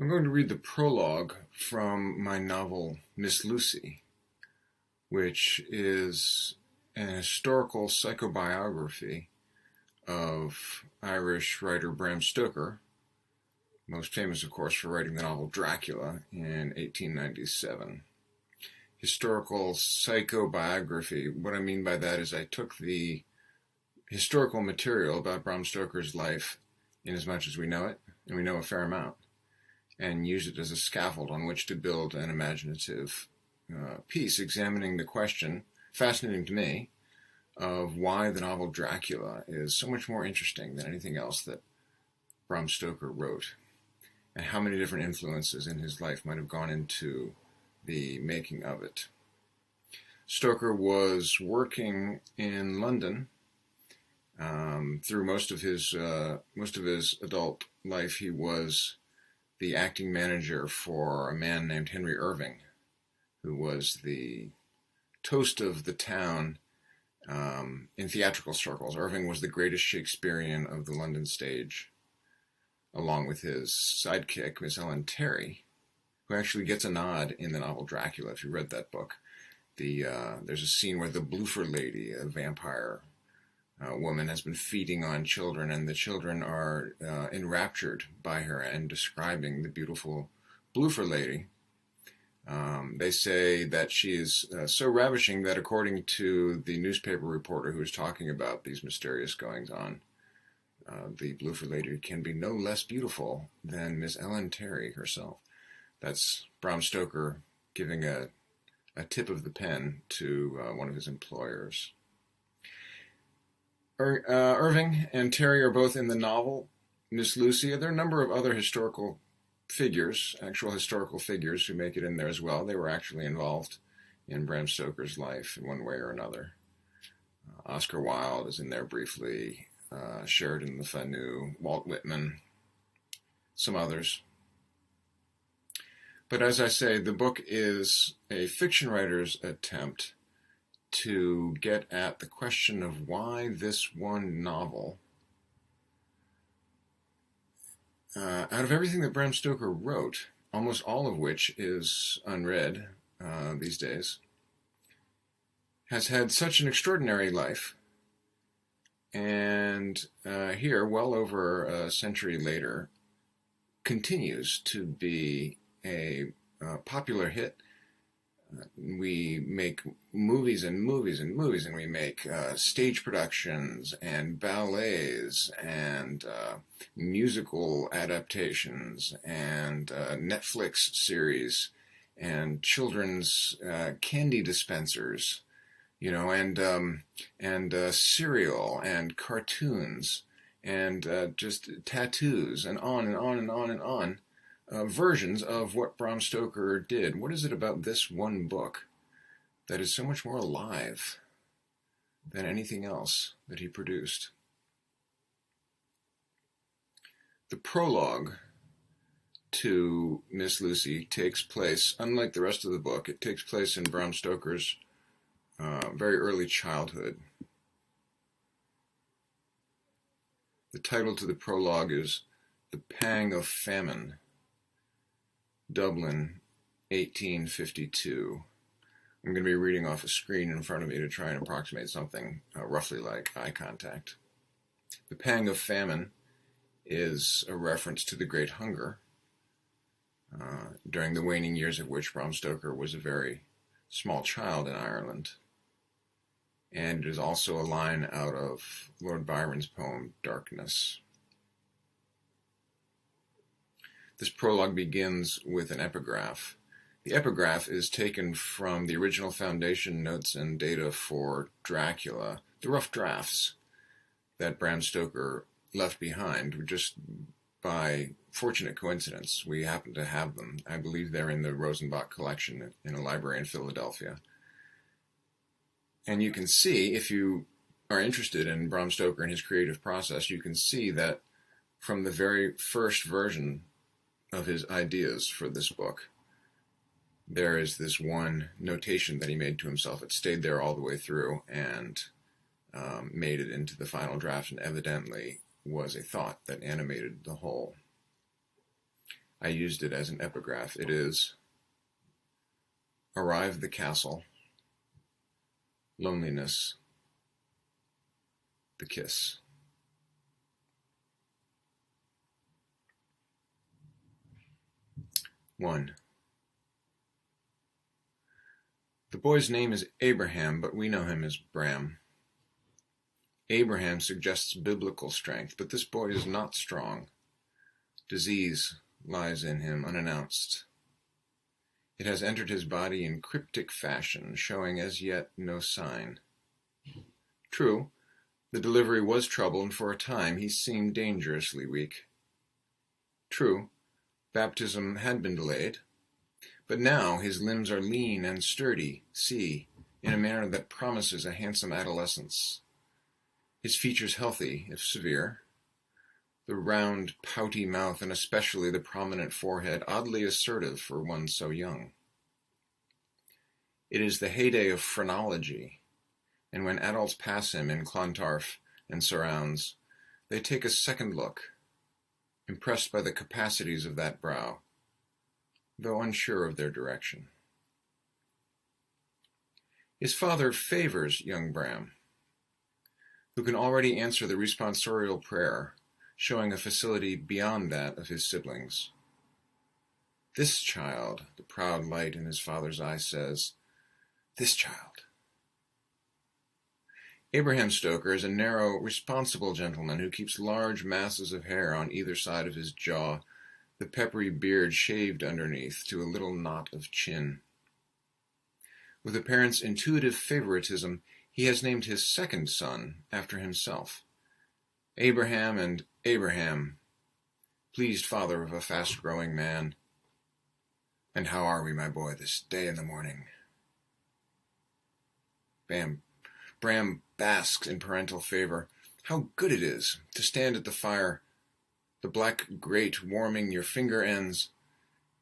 I'm going to read the prologue from my novel Miss Lucy, which is an historical psychobiography of Irish writer Bram Stoker, most famous, of course, for writing the novel Dracula in 1897. Historical psychobiography, what I mean by that is I took the historical material about Bram Stoker's life, in as much as we know it, and we know a fair amount, and used it as a scaffold on which to build an imaginative piece examining the question, fascinating to me, of why the novel Dracula is so much more interesting than anything else that Bram Stoker wrote, and how many different influences in his life might have gone into the making of it. Stoker was working in London through most of his adult life. He was the acting manager for a man named Henry Irving, who was the toast of the town in theatrical circles. Irving was the greatest Shakespearean of the London stage, along with his sidekick, Miss Ellen Terry, who actually gets a nod in the novel Dracula, if you read that book. There's a scene where the Bloofer lady, a vampire woman, has been feeding on children, and the children are enraptured by her and describing the beautiful Bloofer lady. They say that she is so ravishing that, according to the newspaper reporter who is talking about these mysterious goings-on, the Bloofer lady can be no less beautiful than Miss Ellen Terry herself. That's Bram Stoker giving a tip of the pen to one of his employers. Irving and Terry are both in the novel Miss Lucy. There are a number of other historical figures, actual historical figures, who make it in there as well. They were actually involved in Bram Stoker's life in one way or another. Oscar Wilde is in there briefly, Sheridan Le Fanu, Walt Whitman, some others. But as I say, the book is a fiction writer's attempt to get at the question of why this one novel, out of everything that Bram Stoker wrote, almost all of which is unread these days, has had such an extraordinary life, and here, well over a century later, continues to be a popular hit. We make movies and movies and movies, and we make stage productions and ballets and musical adaptations and Netflix series and children's candy dispensers, and cereal and cartoons and just tattoos and on and on and on and on. Versions of what Bram Stoker did. What is it about this one book that is so much more alive than anything else that he produced? The prologue to Miss Lucy takes place, unlike the rest of the book, it takes place in Bram Stoker's very early childhood. The title to the prologue is The Pang of Famine, Dublin, 1852. I'm going to be reading off a screen in front of me to try and approximate something roughly like eye contact. The Pang of Famine is a reference to the Great Hunger, during the waning years of which Bram Stoker was a very small child in Ireland. And it is also a line out of Lord Byron's poem, Darkness. This prologue begins with an epigraph. The epigraph is taken from the original foundation notes and data for Dracula, the rough drafts that Bram Stoker left behind. Just by fortunate coincidence, we happen to have them. I believe they're in the Rosenbach collection in a library in Philadelphia. And you can see, if you are interested in Bram Stoker and his creative process, you can see that from the very first version of his ideas for this book, there is this one notation that he made to himself. It stayed there all the way through and made it into the final draft, and evidently was a thought that animated the whole. I used it as an epigraph. It is, arrive the castle, loneliness, the kiss. One. The boy's name is Abraham, but we know him as Bram. Abraham suggests biblical strength, but this boy is not strong. Disease lies in him unannounced. It has entered his body in cryptic fashion, showing as yet no sign. True, the delivery was trouble, and for a time he seemed dangerously weak. True, baptism had been delayed, but now his limbs are lean and sturdy, in a manner that promises a handsome adolescence. His features healthy, if severe. The round, pouty mouth, and especially the prominent forehead, oddly assertive for one so young. It is the heyday of phrenology, and when adults pass him in Clontarf and surrounds, they take a second look, impressed by the capacities of that brow, though unsure of their direction. His father favors young Bram, who can already answer the responsorial prayer, showing a facility beyond that of his siblings. This child, the proud light in his father's eye says, this child. Abraham Stoker is a narrow, responsible gentleman who keeps large masses of hair on either side of his jaw, the peppery beard shaved underneath to a little knot of chin. With a parent's intuitive favoritism, he has named his second son after himself. Abraham and Abraham, pleased father of a fast-growing man. And how are we, my boy, this day in the morning? Bram basks in parental favor. How good it is to stand at the fire, the black grate warming your finger ends,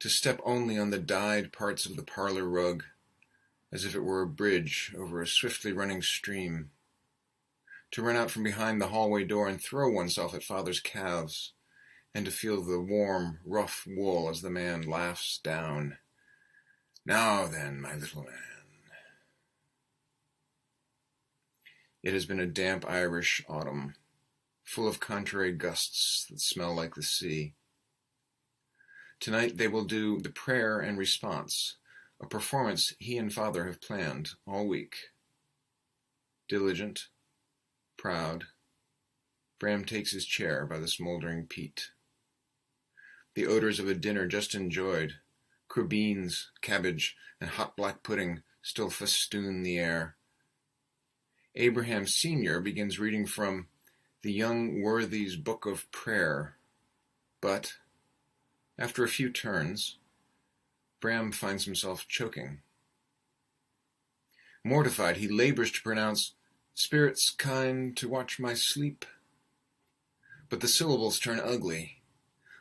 to step only on the dyed parts of the parlor rug, as if it were a bridge over a swiftly running stream, to run out from behind the hallway door and throw oneself at father's calves, and to feel the warm, rough wool as the man laughs down. Now then, my little man. It has been a damp Irish autumn, full of contrary gusts that smell like the sea. Tonight they will do the prayer and response, a performance he and father have planned all week. Diligent, proud, Bram takes his chair by the smoldering peat. The odors of a dinner just enjoyed, crubbeens, cabbage, and hot black pudding still festoon the air. Abraham Sr. begins reading from the young worthy's book of prayer, but, after a few turns, Bram finds himself choking. Mortified, he labors to pronounce, "Spirits kind to watch my sleep." But the syllables turn ugly.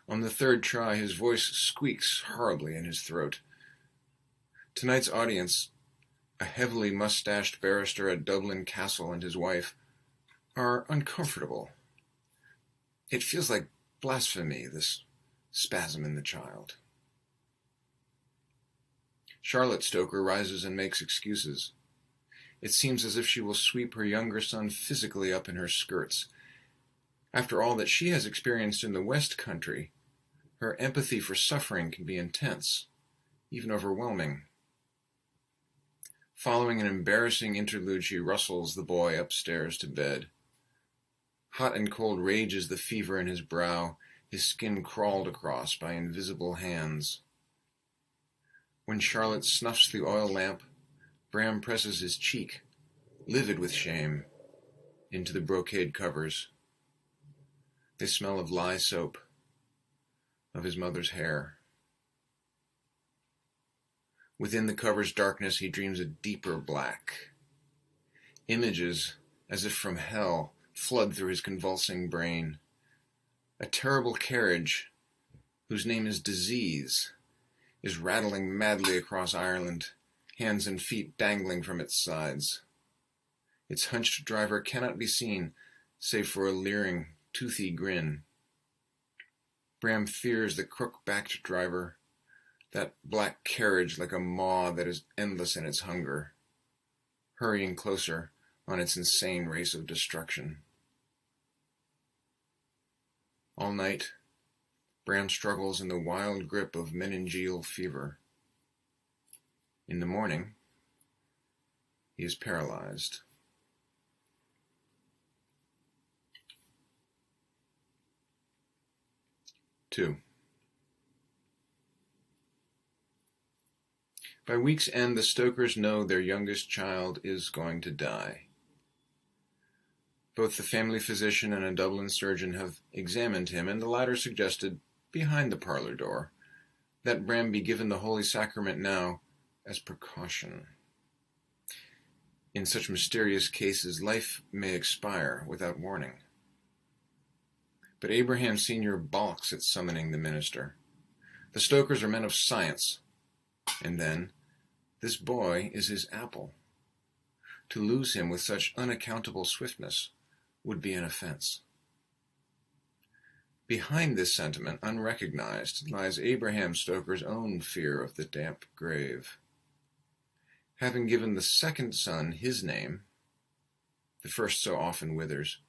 On the third try, his voice squeaks horribly in his throat. Tonight's audience, a heavily mustached barrister at Dublin Castle and his wife, are uncomfortable. It feels like blasphemy, this spasm in the child. Charlotte Stoker rises and makes excuses. It seems as if she will sweep her younger son physically up in her skirts. After all that she has experienced in the West Country, her empathy for suffering can be intense, even overwhelming. Following an embarrassing interlude, she rustles the boy upstairs to bed. Hot and cold rages the fever in his brow, his skin crawled across by invisible hands. When Charlotte snuffs the oil lamp, Bram presses his cheek, livid with shame, into the brocade covers. They smell of lye soap, of his mother's hair. Within the cover's darkness, he dreams a deeper black. Images, as if from hell, flood through his convulsing brain. A terrible carriage, whose name is Disease, is rattling madly across Ireland, hands and feet dangling from its sides. Its hunched driver cannot be seen, save for a leering, toothy grin. Bram fears the crook-backed driver, that black carriage like a maw that is endless in its hunger, hurrying closer on its insane race of destruction. All night, Bram struggles in the wild grip of meningeal fever. In the morning, he is paralyzed. Two. By week's end, the Stokers know their youngest child is going to die. Both the family physician and a Dublin surgeon have examined him, and the latter suggested, behind the parlor door, that Bram be given the Holy Sacrament now as precaution. In such mysterious cases, life may expire without warning. But Abraham Sr. balks at summoning the minister. The Stokers are men of science. And then, this boy is his apple. To lose him with such unaccountable swiftness would be an offense. Behind this sentiment, unrecognized, lies Abraham Stoker's own fear of the damp grave. Having given the second son his name, the first so often withers,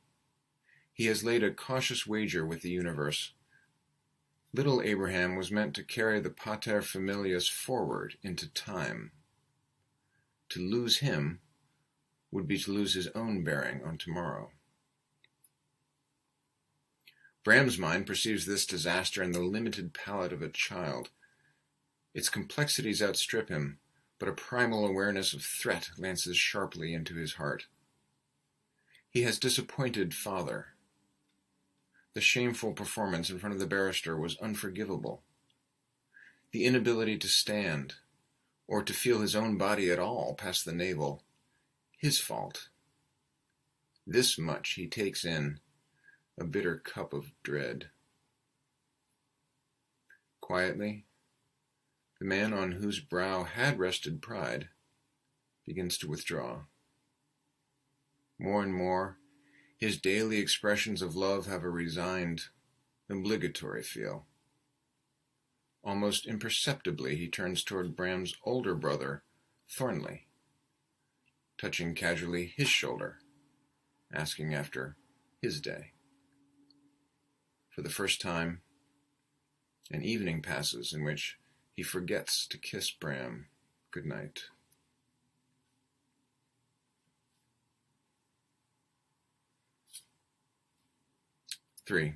he has laid a cautious wager with the universe. Little Abraham was meant to carry the pater familias forward into time. To lose him would be to lose his own bearing on tomorrow. Bram's mind perceives this disaster in the limited palate of a child. Its complexities outstrip him, but a primal awareness of threat lances sharply into his heart. He has disappointed father. The shameful performance in front of the barrister was unforgivable. The inability to stand, or to feel his own body at all past the navel, his fault. This much he takes in, a bitter cup of dread. Quietly, the man on whose brow had rested pride begins to withdraw. More and more, his daily expressions of love have a resigned, obligatory feel. Almost imperceptibly, he turns toward Bram's older brother, Thornley, touching casually his shoulder, asking after his day. For the first time, an evening passes in which he forgets to kiss Bram good night. Three.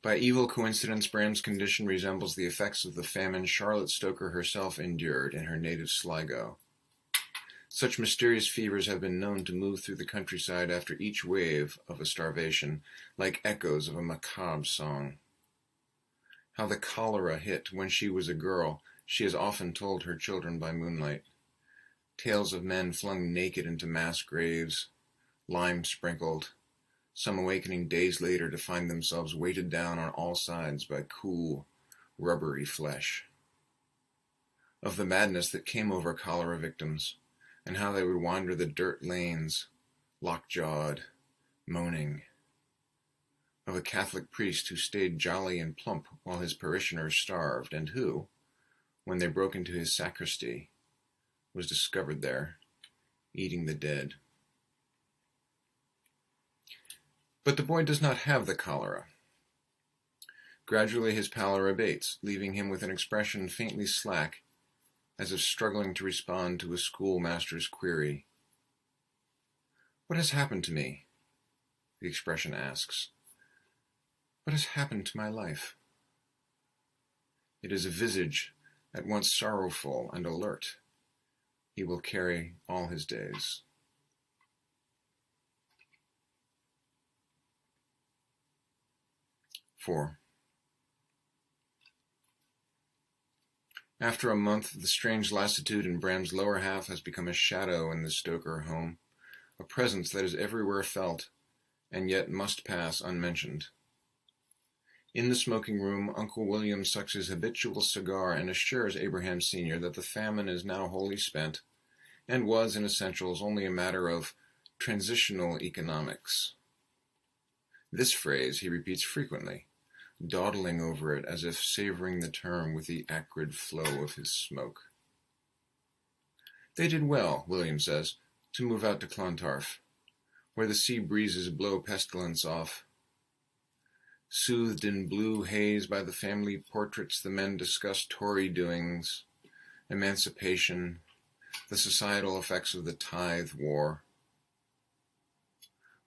By evil coincidence, Bram's condition resembles the effects of the famine Charlotte Stoker herself endured in her native Sligo. Such mysterious fevers have been known to move through the countryside after each wave of a starvation, like echoes of a macabre song. How the cholera hit when she was a girl, she has often told her children by moonlight. Tales of men flung naked into mass graves, lime sprinkled, some awakening days later to find themselves weighted down on all sides by cool, rubbery flesh. Of the madness that came over cholera victims, and how they would wander the dirt lanes, lockjawed, moaning. Of a Catholic priest who stayed jolly and plump while his parishioners starved, and who, when they broke into his sacristy, was discovered there, eating the dead. But the boy does not have the cholera. Gradually his pallor abates, leaving him with an expression faintly slack, as if struggling to respond to a schoolmaster's query. "What has happened to me?" the expression asks. "What has happened to my life?" It is a visage at once sorrowful and alert. He will carry all his days. 4. After a month, the strange lassitude in Bram's lower half has become a shadow in the Stoker home, a presence that is everywhere felt, and yet must pass unmentioned. In the smoking room, Uncle William sucks his habitual cigar and assures Abraham Sr. that the famine is now wholly spent, and was, in essentials, only a matter of transitional economics. This phrase he repeats frequently, dawdling over it as if savoring the term with the acrid flow of his smoke. They did well, William says, to move out to Clontarf, where the sea breezes blow pestilence off. Soothed in blue haze by the family portraits, the men discuss Tory doings, emancipation, the societal effects of the tithe war.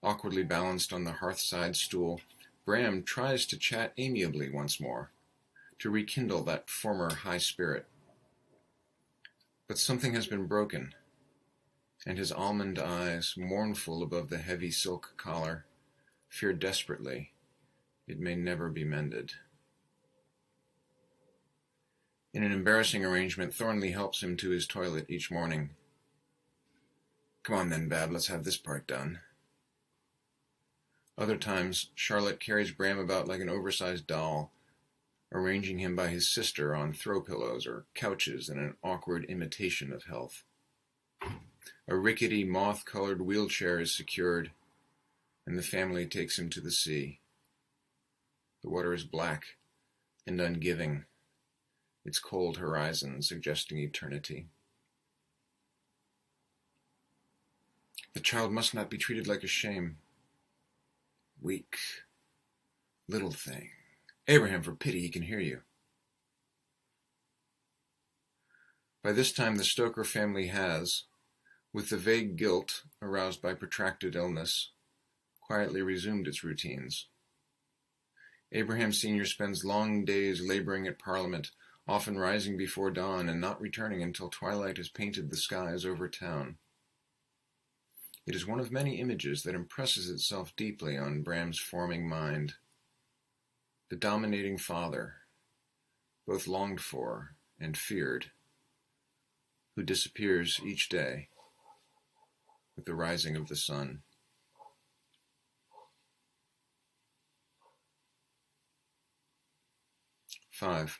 Awkwardly balanced on the hearthside stool, Bram tries to chat amiably once more, to rekindle that former high spirit. But something has been broken, and his almond eyes, mournful above the heavy silk collar, fear desperately it may never be mended. In an embarrassing arrangement, Thornley helps him to his toilet each morning. Come on then, Bab, let's have this part done. Other times, Charlotte carries Bram about like an oversized doll, arranging him by his sister on throw pillows or couches in an awkward imitation of health. A rickety, moth-colored wheelchair is secured, and the family takes him to the sea. The water is black and ungiving, its cold horizon suggesting eternity. The child must not be treated like a shame. Weak, little thing. Abraham, for pity, he can hear you. By this time the Stoker family has, with the vague guilt aroused by protracted illness, quietly resumed its routines. Abraham Sr. spends long days laboring at Parliament, often rising before dawn and not returning until twilight has painted the skies over town. It is one of many images that impresses itself deeply on Bram's forming mind. The dominating father, both longed for and feared, who disappears each day with the rising of the sun. Five.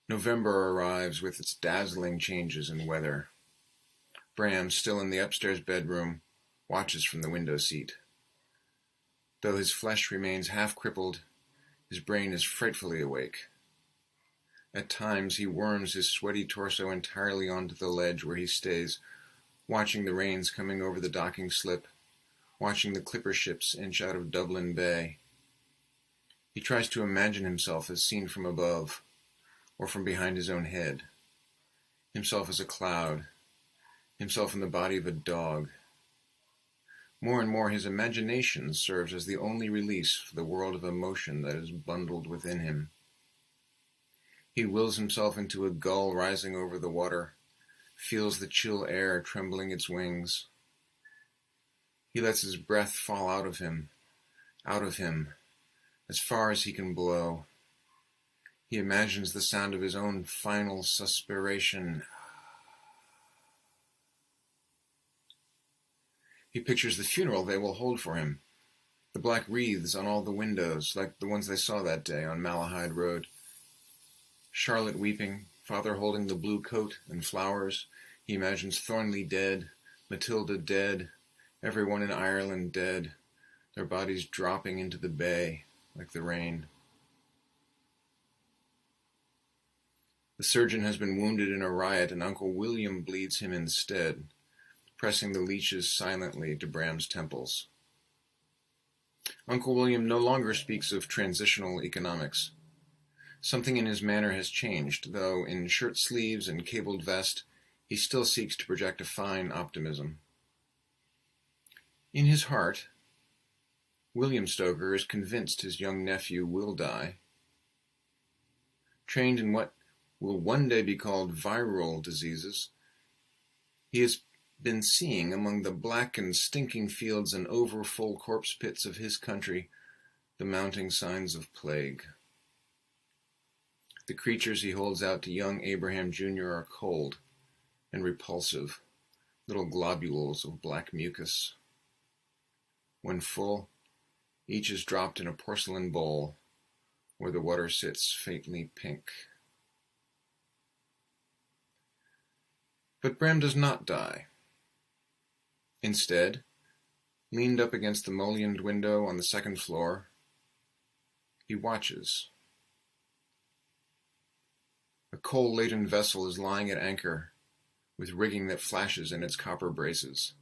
November arrives with its dazzling changes in weather. Bram, still in the upstairs bedroom, watches from the window seat. Though his flesh remains half-crippled, his brain is frightfully awake. At times he worms his sweaty torso entirely onto the ledge where he stays, watching the rains coming over the docking slip, watching the clipper ships inch out of Dublin Bay. He tries to imagine himself as seen from above, or from behind his own head, himself as a cloud, himself in the body of a dog. More and more his imagination serves as the only release for the world of emotion that is bundled within him. He wills himself into a gull rising over the water, feels the chill air trembling its wings. He lets his breath fall out of him, as far as he can blow. He imagines the sound of his own final suspiration. He pictures the funeral they will hold for him, the black wreaths on all the windows, like the ones they saw that day on Malahide Road. Charlotte weeping, father holding the blue coat and flowers. He imagines Thornley dead, Matilda dead, everyone in Ireland dead, their bodies dropping into the bay like the rain. The surgeon has been wounded in a riot, and Uncle William bleeds him instead, pressing the leeches silently to Bram's temples. Uncle William no longer speaks of transitional economics. Something in his manner has changed, though in shirt sleeves and cabled vest, he still seeks to project a fine optimism. In his heart, William Stoker is convinced his young nephew will die. Trained in what will one day be called viral diseases, he has been seeing among the black and stinking fields and overfull corpse pits of his country the mounting signs of plague. The creatures he holds out to young Abraham Jr. are cold and repulsive, little globules of black mucus. When full, each is dropped in a porcelain bowl where the water sits faintly pink. But Bram does not die. Instead, Leaned up against the mullioned window on the second floor, he watches. A coal-laden vessel is lying at anchor, with rigging that flashes in its copper braces.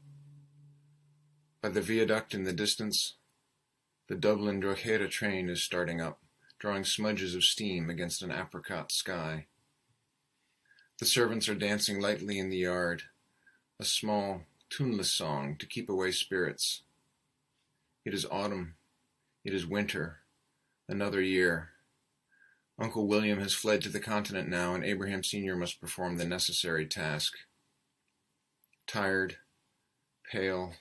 By the viaduct in the distance, the Dublin Drogheda train is starting up, drawing smudges of steam against an apricot sky. The servants are dancing lightly in the yard, a small, tuneless song to keep away spirits. It is autumn. It is winter. Another year. Uncle William has fled to the continent now, and Abraham Sr. must perform the necessary task. Tired, pale,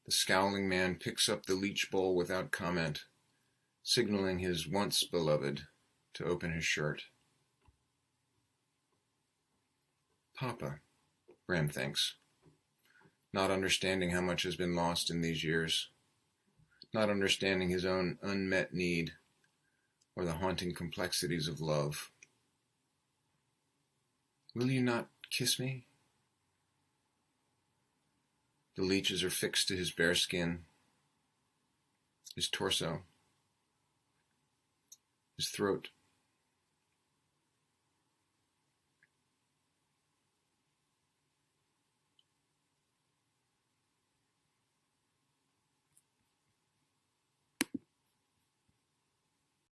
the scowling man picks up the leech bowl without comment, signaling his once beloved to open his shirt. Papa, Bram thinks, not understanding how much has been lost in these years, not understanding his own unmet need or the haunting complexities of love. Will you not kiss me? The leeches are fixed to his bare skin, his torso. His throat